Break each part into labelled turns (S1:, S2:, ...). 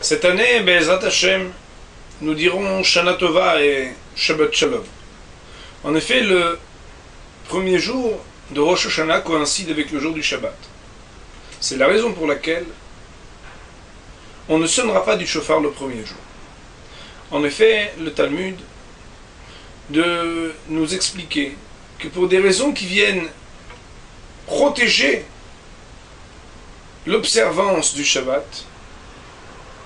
S1: Cette année, Be'ezrat Hashem, nous dirons Shana Tova et Shabbat Shalom. En effet, le premier jour de Rosh Hashanah coïncide avec le jour du Shabbat. C'est la raison pour laquelle on ne sonnera pas du shofar le premier jour. En effet, le Talmud de nous expliquer que pour des raisons qui viennent protéger l'observance du Shabbat,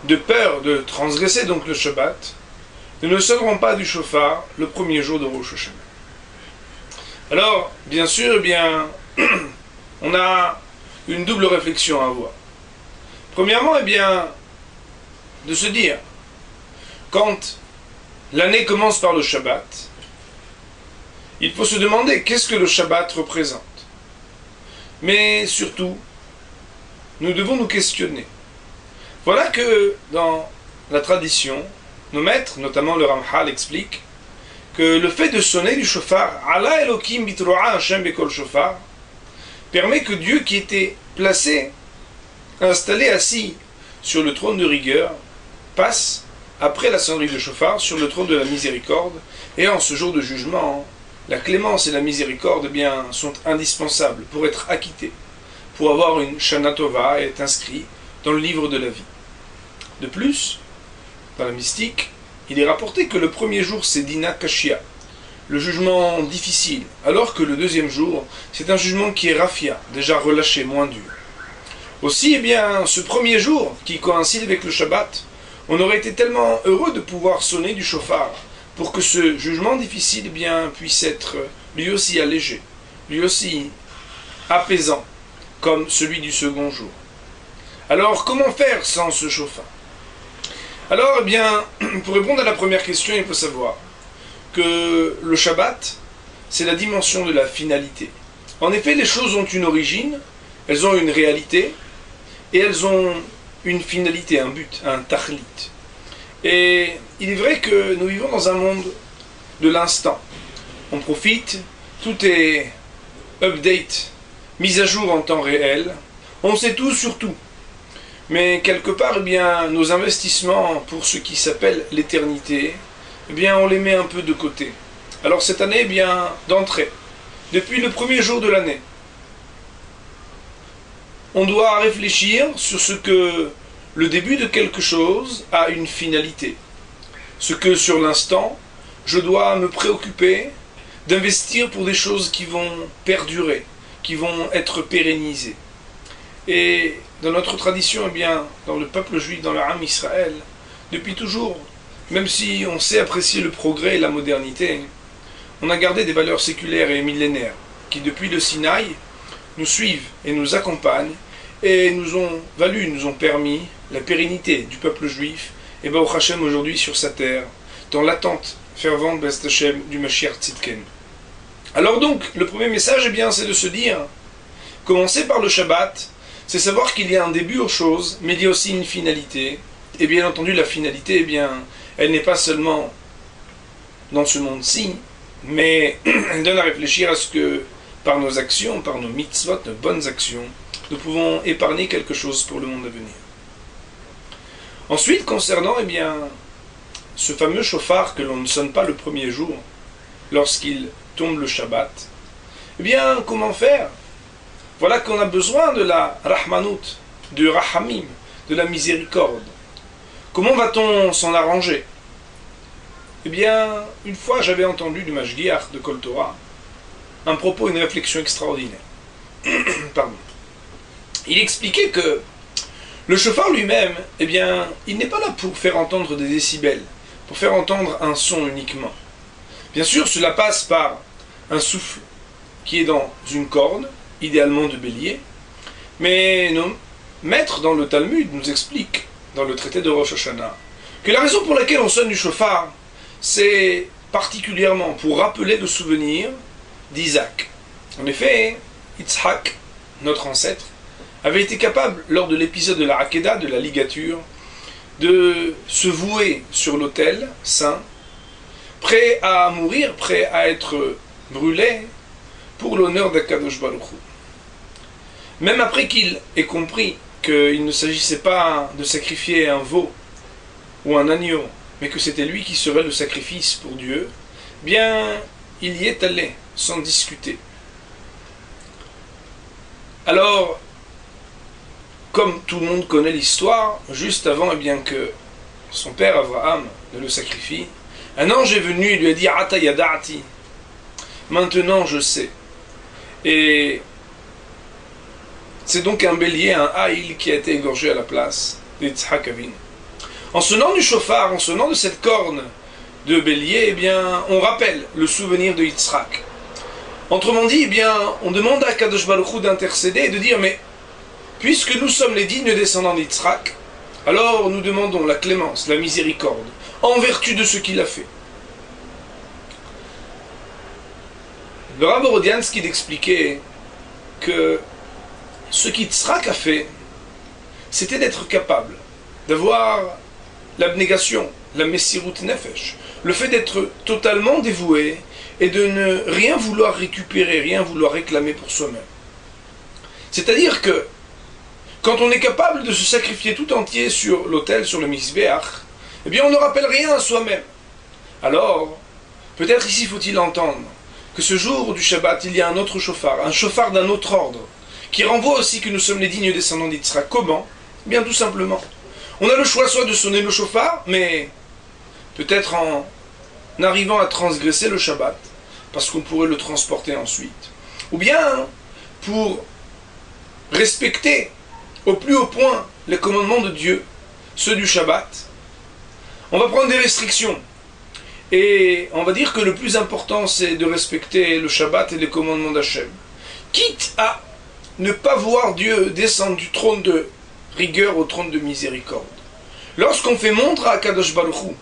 S1: de peur de transgresser donc le Shabbat, nous ne sonnerons pas du shofar le premier jour de Rosh Hashanah. Alors, bien sûr, on a une double réflexion à avoir. Premièrement, de se dire, quand l'année commence par le Shabbat, il faut se demander qu'est-ce que le Shabbat représente. Mais surtout, nous devons nous questionner. Voilà que dans la tradition, nos maîtres, notamment le Ramchal, expliquent que le fait de sonner du shofar, Allah Elokim bitroa Hashem bekol shofar, permet que Dieu qui était placé, installé, assis sur le trône de rigueur, passe, après la sonnerie de shofar, sur le trône de la miséricorde, et en ce jour de jugement, la clémence et la miséricorde sont indispensables pour être acquittés, pour avoir une Shana Tova et être inscrit dans le livre de la vie. De plus, dans la mystique, il est rapporté que le premier jour c'est Dina Kashia, le jugement difficile, alors que le deuxième jour c'est un jugement qui est Rafia, déjà relâché, moins dur. Aussi, ce premier jour qui coïncide avec le Shabbat, on aurait été tellement heureux de pouvoir sonner du shofar pour que ce jugement difficile puisse être lui aussi allégé, lui aussi apaisant, comme celui du second jour. Alors, comment faire sans ce shofar? Alors, pour répondre à la première question, il faut savoir que le Shabbat, c'est la dimension de la finalité. En effet, les choses ont une origine, elles ont une réalité, et elles ont une finalité, un but, un tachlit. Et il est vrai que nous vivons dans un monde de l'instant. On profite, tout est update, mise à jour en temps réel, on sait tout sur tout. Mais quelque part, nos investissements pour ce qui s'appelle l'éternité, on les met un peu de côté. Alors cette année, d'entrée, depuis le premier jour de l'année, on doit réfléchir sur ce que le début de quelque chose a une finalité. Ce que sur l'instant, je dois me préoccuper d'investir pour des choses qui vont perdurer, qui vont être pérennisées. Et dans notre tradition, dans le peuple juif, dans le Ham Israël, depuis toujours, même si on sait apprécier le progrès et la modernité, on a gardé des valeurs séculaires et millénaires qui, depuis le Sinaï, nous suivent et nous accompagnent et nous ont permis la pérennité du peuple juif et Baruch Hashem aujourd'hui sur sa terre, dans l'attente fervente B'ezrat Hashem du Mashiach Tzidken. Alors donc, le premier message, c'est de se dire, commencer par le Shabbat, c'est savoir qu'il y a un début aux choses, mais il y a aussi une finalité. Et bien entendu, la finalité, elle n'est pas seulement dans ce monde-ci, mais elle donne à réfléchir à ce que, par nos actions, par nos mitzvot, nos bonnes actions, nous pouvons épargner quelque chose pour le monde à venir. Ensuite, concernant, ce fameux shofar que l'on ne sonne pas le premier jour, lorsqu'il tombe le Shabbat, comment faire? Voilà qu'on a besoin de la rahmanout, du rahamim, de la miséricorde. Comment va-t-on s'en arranger? Une fois j'avais entendu du Mashgiach de Kol Torah un propos, une réflexion extraordinaire. Pardon. Il expliquait que le shofar lui-même, il n'est pas là pour faire entendre des décibels, pour faire entendre un son uniquement. Bien sûr, cela passe par un souffle qui est dans une corde, idéalement de bélier, mais nos maîtres dans le Talmud nous expliquent, dans le traité de Rosh Hashanah, que la raison pour laquelle on sonne du shofar, c'est particulièrement pour rappeler le souvenir d'Isaac. En effet, Yitzhak, notre ancêtre, avait été capable, lors de l'épisode de la Hakeda, de la ligature, de se vouer sur l'autel saint, prêt à mourir, prêt à être brûlé, pour l'honneur d'Akadosh Baruch Hu. Même après qu'il ait compris qu'il ne s'agissait pas de sacrifier un veau ou un agneau, mais que c'était lui qui serait le sacrifice pour Dieu, bien, il y est allé, sans discuter. Alors, comme tout le monde connaît l'histoire, juste avant bien que son père Abraham ne le sacrifie, un ange est venu et lui a dit « Ata yada'ati » maintenant je sais. Et c'est donc un bélier, un haïl qui a été égorgé à la place d'Yitzhak Avinu. En sonnant du chauffard, en sonnant de cette corne de bélier, eh bien, on rappelle le souvenir de Yitzhak. Autrement dit, eh bien, on demande à Kadosh Baruch Hu d'intercéder et de dire, mais puisque nous sommes les dignes descendants d'Yitzhak, alors nous demandons la clémence, la miséricorde, en vertu de ce qu'il a fait. Le Rav Borodiansky d'expliquer que ce qu'Yitzhak a fait, c'était d'être capable d'avoir l'abnégation, la messirut nefesh, le fait d'être totalement dévoué et de ne rien vouloir récupérer, rien vouloir réclamer pour soi-même. C'est-à-dire que quand on est capable de se sacrifier tout entier sur l'autel, sur le misbéach, eh bien on ne rappelle rien à soi-même. Alors, peut-être ici faut-il entendre que ce jour du Shabbat, il y a un autre chauffard, un chauffard d'un autre ordre, qui renvoie aussi que nous sommes les dignes descendants d'Yitzhak. Comment? Bien tout simplement. On a le choix soit de sonner le chauffard, mais peut-être en arrivant à transgresser le Shabbat, parce qu'on pourrait le transporter ensuite, ou bien pour respecter au plus haut point les commandements de Dieu, ceux du Shabbat, on va prendre des restrictions. Et on va dire que le plus important, c'est de respecter le Shabbat et les commandements d'Hachem. Quitte à ne pas voir Dieu descendre du trône de rigueur au trône de miséricorde. Lorsqu'on fait montre à Kadosh Baruch Hu,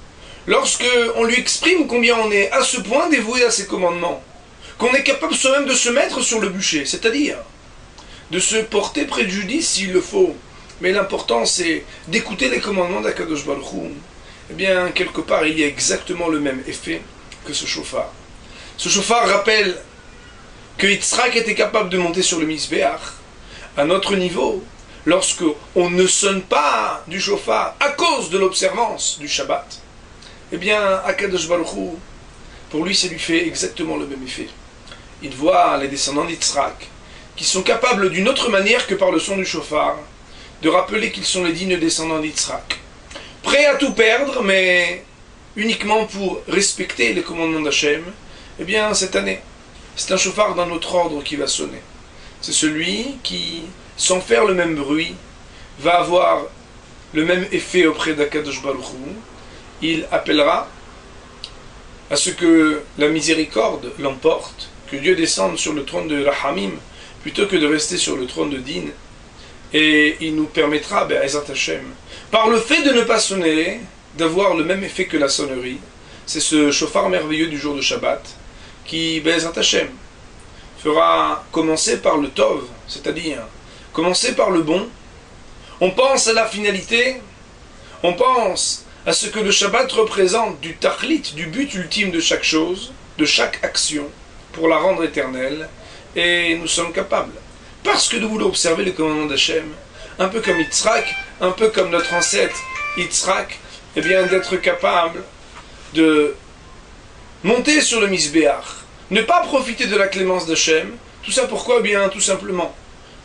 S1: lorsqu'on lui exprime combien on est à ce point dévoué à ses commandements, qu'on est capable soi-même de se mettre sur le bûcher, c'est-à-dire de se porter préjudice s'il le faut. Mais l'important, c'est d'écouter les commandements d'Akadosh Baruch Hu. Eh bien, quelque part, il y a exactement le même effet que ce chauffard. Ce chauffard rappelle que Yitzhak était capable de monter sur le misbéach à notre niveau, lorsque on ne sonne pas du chauffard à cause de l'observance du Shabbat. Eh bien, Akadosh Baruch Hu, pour lui, ça lui fait exactement le même effet. Il voit les descendants d'Yitzhak qui sont capables d'une autre manière que par le son du chauffard de rappeler qu'ils sont les dignes descendants d'Yitzhak. Prêts à tout perdre, mais uniquement pour respecter les commandements d'Hachem. Eh bien, cette année, c'est un chauffard d'un autre ordre qui va sonner. C'est celui qui, sans faire le même bruit, va avoir le même effet auprès d'Akadosh Baruch Hu. Il appellera à ce que la miséricorde l'emporte, que Dieu descende sur le trône de Rahamim, plutôt que de rester sur le trône de Din. Et il nous permettra, Be'ezat Hashem, par le fait de ne pas sonner, d'avoir le même effet que la sonnerie. C'est ce chauffard merveilleux du jour de Shabbat, qui, Be'ezat Hashem, fera commencer par le Tov, c'est-à-dire commencer par le bon. On pense à la finalité, on pense à ce que le Shabbat représente du tachlit, du but ultime de chaque chose, de chaque action, pour la rendre éternelle, et nous sommes capables, parce que nous voulons observer les commandements d'Hachem, un peu comme Yitzhak, un peu comme notre ancêtre Yitzhak, eh bien d'être capable de monter sur le misbéach, ne pas profiter de la clémence d'Hachem. Tout ça pourquoi? Eh bien tout simplement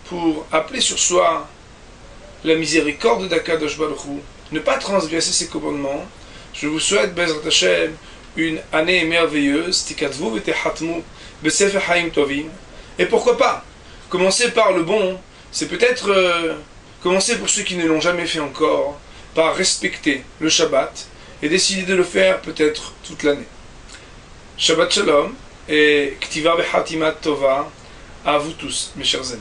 S1: pour appeler sur soi la miséricorde d'Akadosh Baruch Hu, ne pas transgresser ses commandements. Je vous souhaite, Bezrat Hashem, une année merveilleuse, tikatvu v'tehatmu b'sefer haim tovim. Et pourquoi pas commencer par le bon, c'est peut-être commencer pour ceux qui ne l'ont jamais fait encore, par respecter le Shabbat et décider de le faire peut-être toute l'année. Shabbat Shalom et Ktiva Be'Hatimat Tova à vous tous, mes chers amis.